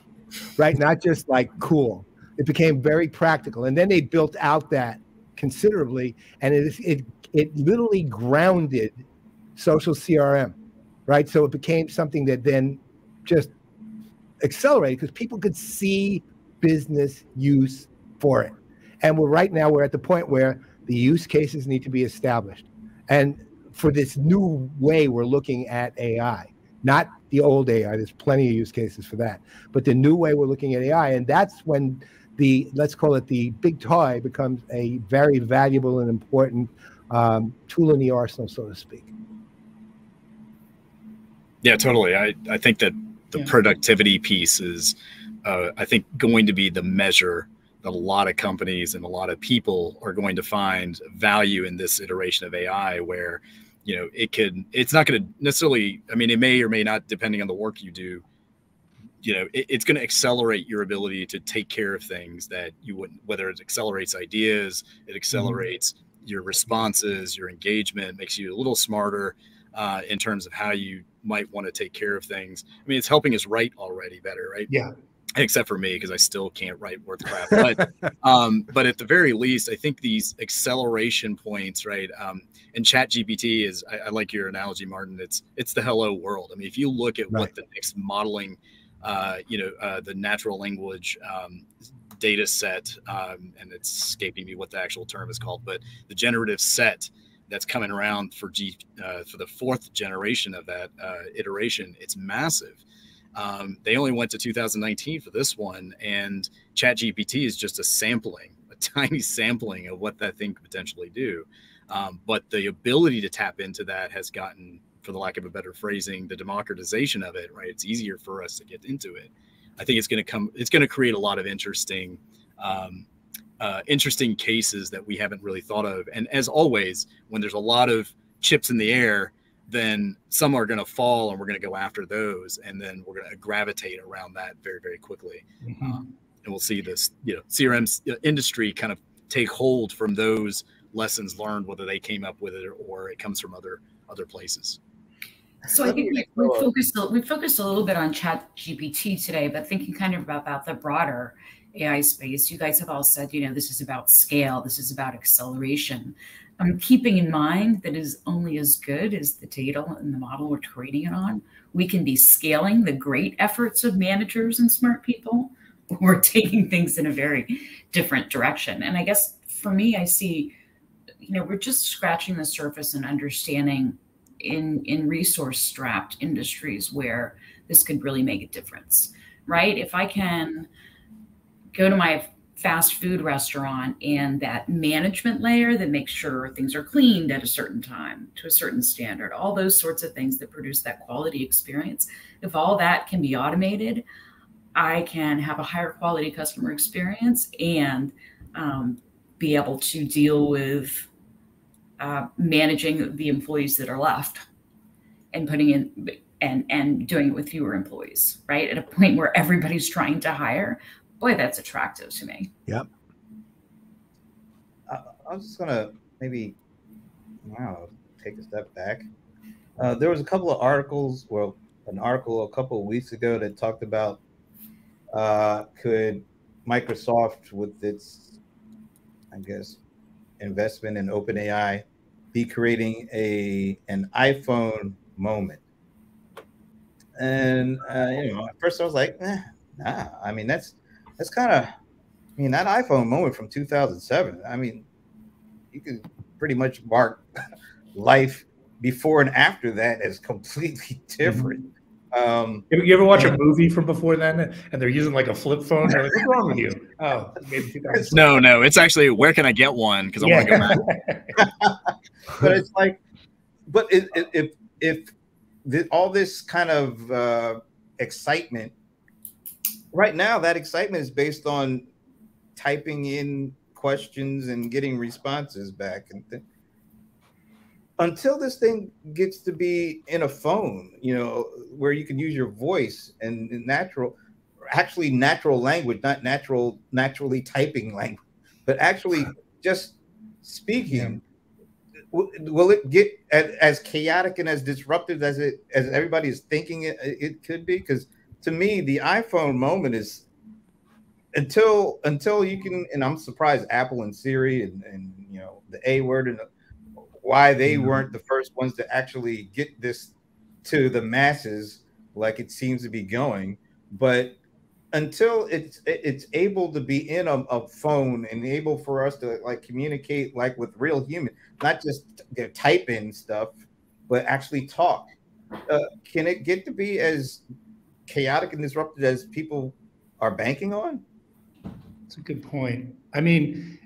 right? Not just like cool. It became very practical. And then they built out that considerably, and it literally grounded social CRM, right? So it became something that then just accelerated because people could see business use for it. And right now we're at the point where the use cases need to be established. And for this new way we're looking at AI, not the old AI, there's plenty of use cases for that, but the new way we're looking at AI, and that's when let's call it the big toy, becomes a very valuable and important tool in the arsenal, so to speak. Yeah, totally. I think that the productivity piece is, I think, going to be the measure that a lot of companies and a lot of people are going to find value in this iteration of AI, where, you know, it's not going to necessarily, I mean, it may or may not, depending on the work you do, it's going to accelerate your ability to take care of things that you wouldn't, whether it accelerates ideas, it accelerates your responses, your engagement, makes you a little smarter in terms of how you might want to take care of things. I mean, it's helping us write already better, right? Yeah. Except for me, because I still can't write worth crap. But at the very least, I think these acceleration points, right? And Chat GPT is, I like your analogy, Martin. It's the hello world. I mean, if you look at what the next modeling, the natural language data set, and it's escaping me what the actual term is called, but the generative set that's coming around for the fourth generation of that iteration, it's massive. They only went to 2019 for this one, and ChatGPT is just a tiny sampling of what that thing could potentially do. But the ability to tap into that has gotten, for the lack of a better phrasing, the democratization of it, right? It's easier for us to get into it. I think it's going to create a lot of interesting cases that we haven't really thought of. And as always, when there's a lot of chips in the air, then some are going to fall, and we're going to go after those, and then we're going to gravitate around that very, very quickly. And we'll see this, CRM industry kind of take hold from those lessons learned, whether they came up with it or it comes from other places. So I think we focused a little bit on ChatGPT today, but thinking kind of about the broader AI space, you guys have all said, this is about scale, this is about acceleration. Keeping in mind that is only as good as the data and the model we're training it on. We can be scaling the great efforts of managers and smart people, or taking things in a very different direction. And I guess for me, I see, we're just scratching the surface and understanding in resource-strapped industries where this could really make a difference, right? If I can go to my fast food restaurant and that management layer that makes sure things are cleaned at a certain time to a certain standard, all those sorts of things that produce that quality experience. If all that can be automated, I can have a higher quality customer experience and be able to deal with managing the employees that are left and putting in and doing it with fewer employees, right? At a point where everybody's trying to hire. Boy, that's attractive to me. Yep. I was just gonna maybe take a step back. There was a couple of articles, an article a couple of weeks ago that talked about could Microsoft, with its, I guess, investment in OpenAI, be creating an iPhone moment. And at first I was like, nah. I mean, that's kind of, that iPhone moment from 2007. I mean, you could pretty much mark life before and after that as completely different. You ever watch a movie from before then, and they're using like a flip phone? They're like, what's wrong with you? Oh, maybe 2007. No, it's actually, where can I get one? Because I want to go back. But it's like, if all this kind of excitement right now, that excitement is based on typing in questions and getting responses back, and until this thing gets to be in a phone, where you can use your voice and natural language, not naturally typing language, but actually just speaking. Will it get as chaotic and as disruptive as everybody is thinking it could be? Because to me, the iPhone moment is until you can, and I'm surprised Apple and Siri and the A word and why they weren't the first ones to actually get this to the masses like it seems to be going. But until it's able to be in a phone and able for us to like communicate like with real human, not just type in stuff, but actually talk, can it get to be as chaotic and disruptive as people are banking on? That's a good point. I mean,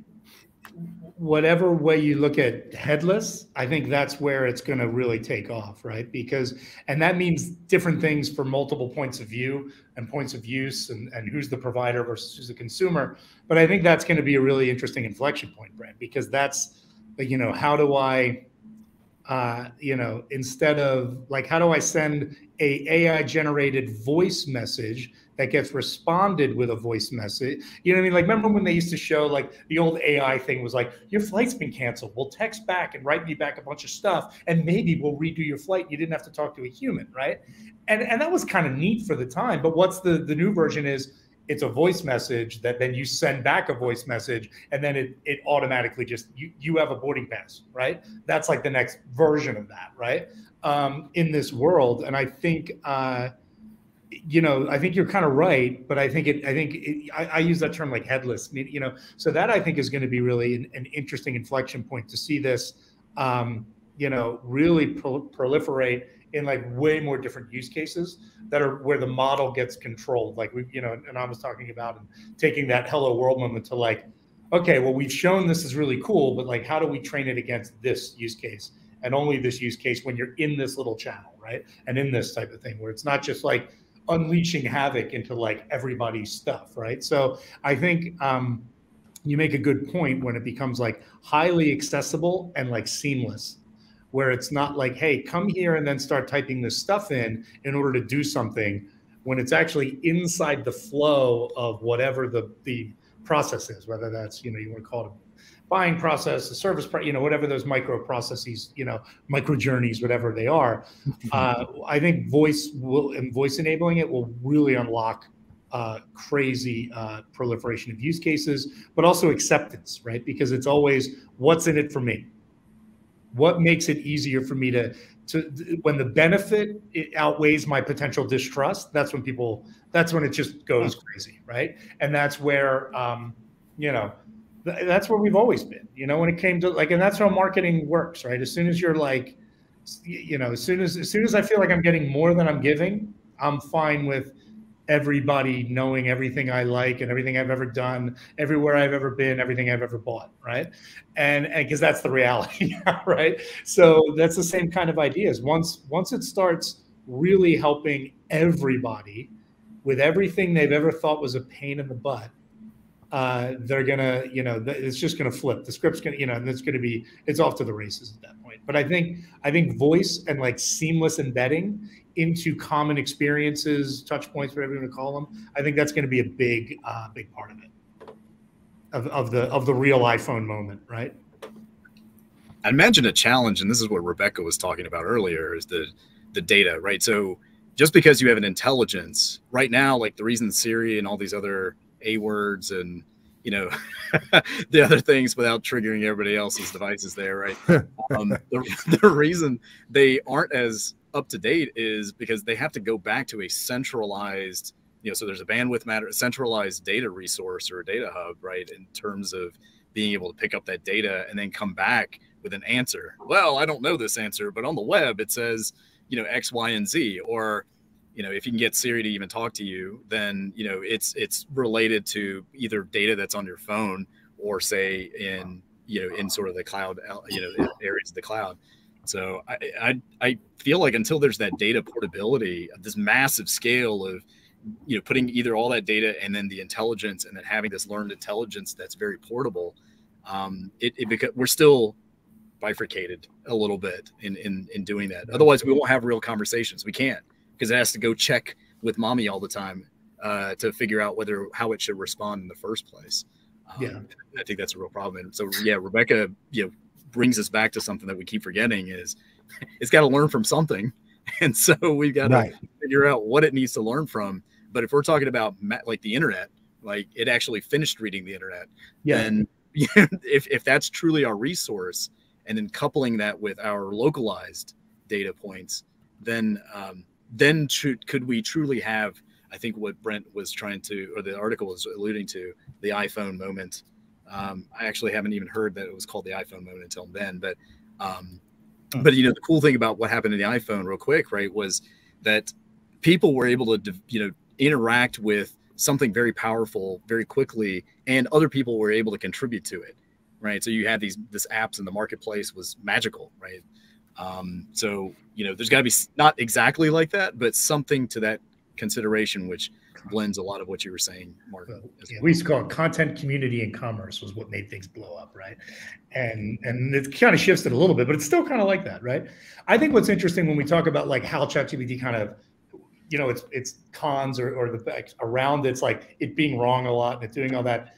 whatever way you look at headless, I think that's where it's going to really take off, right? And that means different things for multiple points of view and points of use, and who's the provider versus who's the consumer. But I think that's going to be a really interesting inflection point, Brent, because that's, how do I you know, instead of like, how do I send a AI generated voice message that gets responded with a voice message? You know what I mean? Like, remember when they used to show like the old AI thing was like, your flight's been canceled. We'll text back and write me back a bunch of stuff, and maybe we'll redo your flight. You didn't have to talk to a human, right? And that was kind of neat for the time. But what's the new version is, it's a voice message that then you send back a voice message, and then it automatically just, you have a boarding pass, right? That's like the next version of that, right? In this world. And I think, you know, I think you're kind of right, but I use that term like headless, you know, so that I think is going to be really an interesting inflection point to see this, you know, really proliferate in like way more different use cases that are where the model gets controlled. Like we, you know, and I was talking about and taking that hello world moment to like, okay, well, we've shown this is really cool, but like, how do we train it against this use case? And only this use case when you're in this little channel, right? And in this type of thing where it's not just like unleashing havoc into like everybody's stuff, right? So I think you make a good point when it becomes like highly accessible and like seamless, where it's not like, hey, come here and then start typing this stuff in order to do something, when it's actually inside the flow of whatever the process is, whether that's, you know, you want to call it a buying process, a service, you know, whatever those micro processes, you know, micro journeys, whatever they are. I think voice enabling it will really unlock crazy proliferation of use cases, but also acceptance, right? Because it's always, what's in it for me? What makes it easier for me to when the benefit outweighs my potential distrust? That's when it just goes crazy, right? And that's where, you know, that's where we've always been, you know, when it came to like, and that's how marketing works, right? As soon as you're like, you know, as soon as I feel like I'm getting more than I'm giving, I'm fine with everybody knowing everything I like and everything I've ever done, everywhere I've ever been, everything I've ever bought, right? And because that's the reality, right? So that's the same kind of ideas. Once it starts really helping everybody with everything they've ever thought was a pain in the butt, they're gonna, you know, it's just gonna flip. The script's gonna, you know, and it's off to the races at that point. But I think voice and like seamless embedding into common experiences, touch points, whatever you want to call them, I think that's going to be a big part of it, of the real iPhone moment, right? I imagine a challenge, and this is what Rebecca was talking about earlier, is the data, right? So just because you have an intelligence right now, like the reason Siri and all these other A words and, you know, the other things without triggering everybody else's devices there, right? The reason they aren't as up to date is because they have to go back to a centralized, you know, so there's a bandwidth matter, a centralized data resource or a data hub, right? In terms of being able to pick up that data and then come back with an answer. Well, I don't know this answer, but on the web, it says, you know, X, Y, and Z, or, you know, if you can get Siri to even talk to you, then, you know, it's related to either data that's on your phone or say in, you know, in sort of the cloud, you know, areas of the cloud. So I feel like until there's that data portability, this massive scale of, you know, putting either all that data and then the intelligence and then having this learned intelligence that's very portable, because we're still bifurcated a little bit in doing that. Otherwise, we won't have real conversations. We can't, because it has to go check with mommy all the time to figure out how it should respond in the first place. Yeah, I think that's a real problem. And so, yeah, Rebecca, you know, brings us back to something that we keep forgetting is it's got to learn from something. And so we've got to figure out what it needs to learn from. But if we're talking about like the internet, like it actually finished reading the internet, then if that's truly our resource, and then coupling that with our localized data points, then could we truly have, I think what Brent was trying to, or the article was alluding to, the iPhone moment. I actually haven't even heard that it was called the iPhone moment until then. But you know, the cool thing about what happened in the iPhone, real quick, right, was that people were able to, you know, interact with something very powerful very quickly, and other people were able to contribute to it, right? So you had this apps in the marketplace was magical, right? So, you know, there's got to be not exactly like that, but something to that consideration, which blends a lot of what you were saying, Mark. Yeah, we used to call it content, community, and commerce was what made things blow up, right? And it kind of shifts it a little bit, but it's still kind of like that, right? I think what's interesting when we talk about like how ChatGPT kind of, you know, it's cons or the around it's like it being wrong a lot and it doing all that.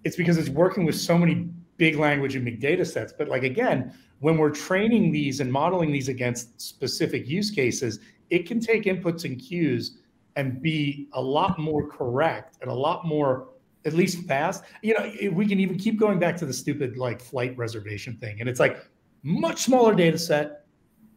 It's because it's working with so many big language and big data sets. But like, again, when we're training these and modeling these against specific use cases, it can take inputs and cues and be a lot more correct and a lot more, at least fast. You know, we can even keep going back to the stupid like flight reservation thing. And it's like much smaller data set,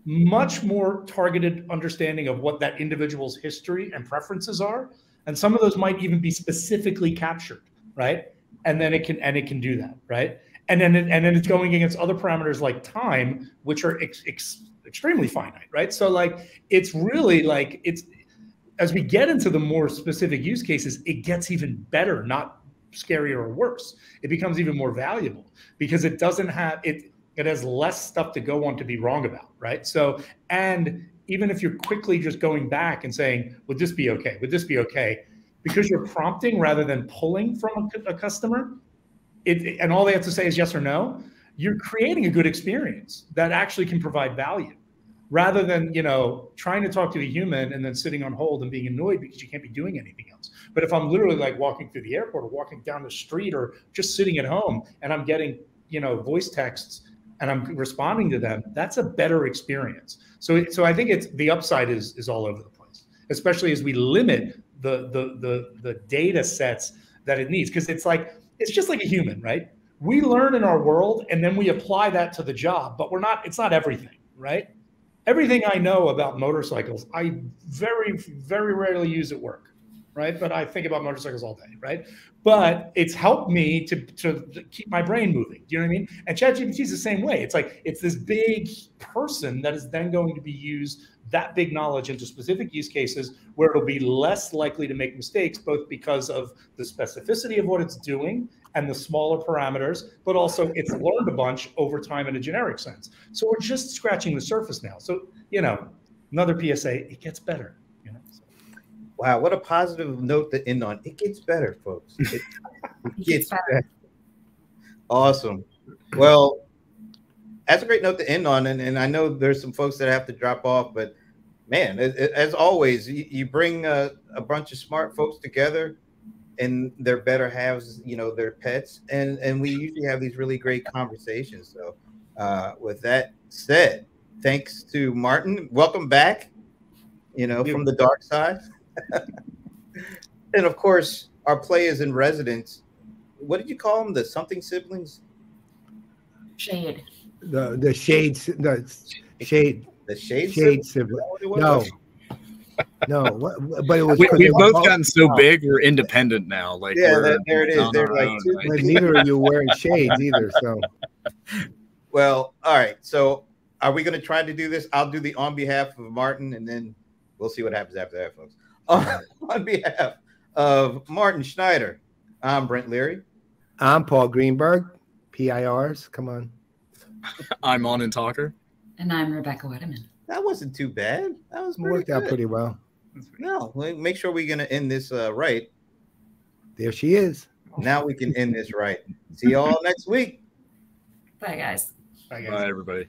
much more targeted understanding of what that individual's history and preferences are. And some of those might even be specifically captured, right? And then it can do that, right? And then it's going against other parameters like time, which are extremely finite, right? So like, it's really like, it's, as we get into the more specific use cases, it gets even better, not scarier or worse. It becomes even more valuable because it doesn't have, it has less stuff to go on to be wrong about, right? So, and even if you're quickly just going back and saying, would this be okay? Would this be okay? Because you're prompting rather than pulling from a customer, and all they have to say is yes or no, you're creating a good experience that actually can provide value rather than, you know, trying to talk to a human and then sitting on hold and being annoyed because you can't be doing anything else. But if I'm literally like walking through the airport or walking down the street or just sitting at home and I'm getting, you know, voice texts and I'm responding to them, that's a better experience. So I think it's the upside is all over the place, especially as we limit the data sets that it needs. Because it's like, it's just like a human, right? We learn in our world and then we apply that to the job, but it's not everything, right? Everything I know about motorcycles, I very, very rarely use at work, right? But I think about motorcycles all day, right? But it's helped me to keep my brain moving. Do you know what I mean? And ChatGPT is the same way. It's like, it's this big person that is then going to be used, that big knowledge into specific use cases where it'll be less likely to make mistakes, both because of the specificity of what it's doing and the smaller parameters, but also it's learned a bunch over time in a generic sense. So we're just scratching the surface now. So, you know, another PSA, it gets better. You know? So. Wow, what a positive note to end on. It gets better, folks. It gets better. Awesome. Well, that's a great note to end on. And I know there's some folks that have to drop off, but man, as always, you bring a bunch of smart folks together and their better halves, you know, their pets. And we usually have these really great conversations. So with that said, thanks to Martin. Welcome back, you know, from the dark side. And of course, our players in residence. What did you call them? The something siblings? The shades. The shade. The shade sibling. No, but it was. We've both gotten so big, we're independent now. Like, yeah, there it is. They're like two. But neither of you wearing shades either. So, well, all right. So, are we going to try to do this? I'll do the on behalf of Martin, and then we'll see what happens after that, folks. On behalf of Martin Schneider, I'm Brent Leary. I'm Paul Greenberg. PIRs. Come on. I'm Anand Thaker. And I'm Rebecca Wettemann. That wasn't too bad. That was worked out pretty well. No, make sure we're going to end this right. There she is. Now we can end this right. See you all next week. Bye, guys. Bye, everybody.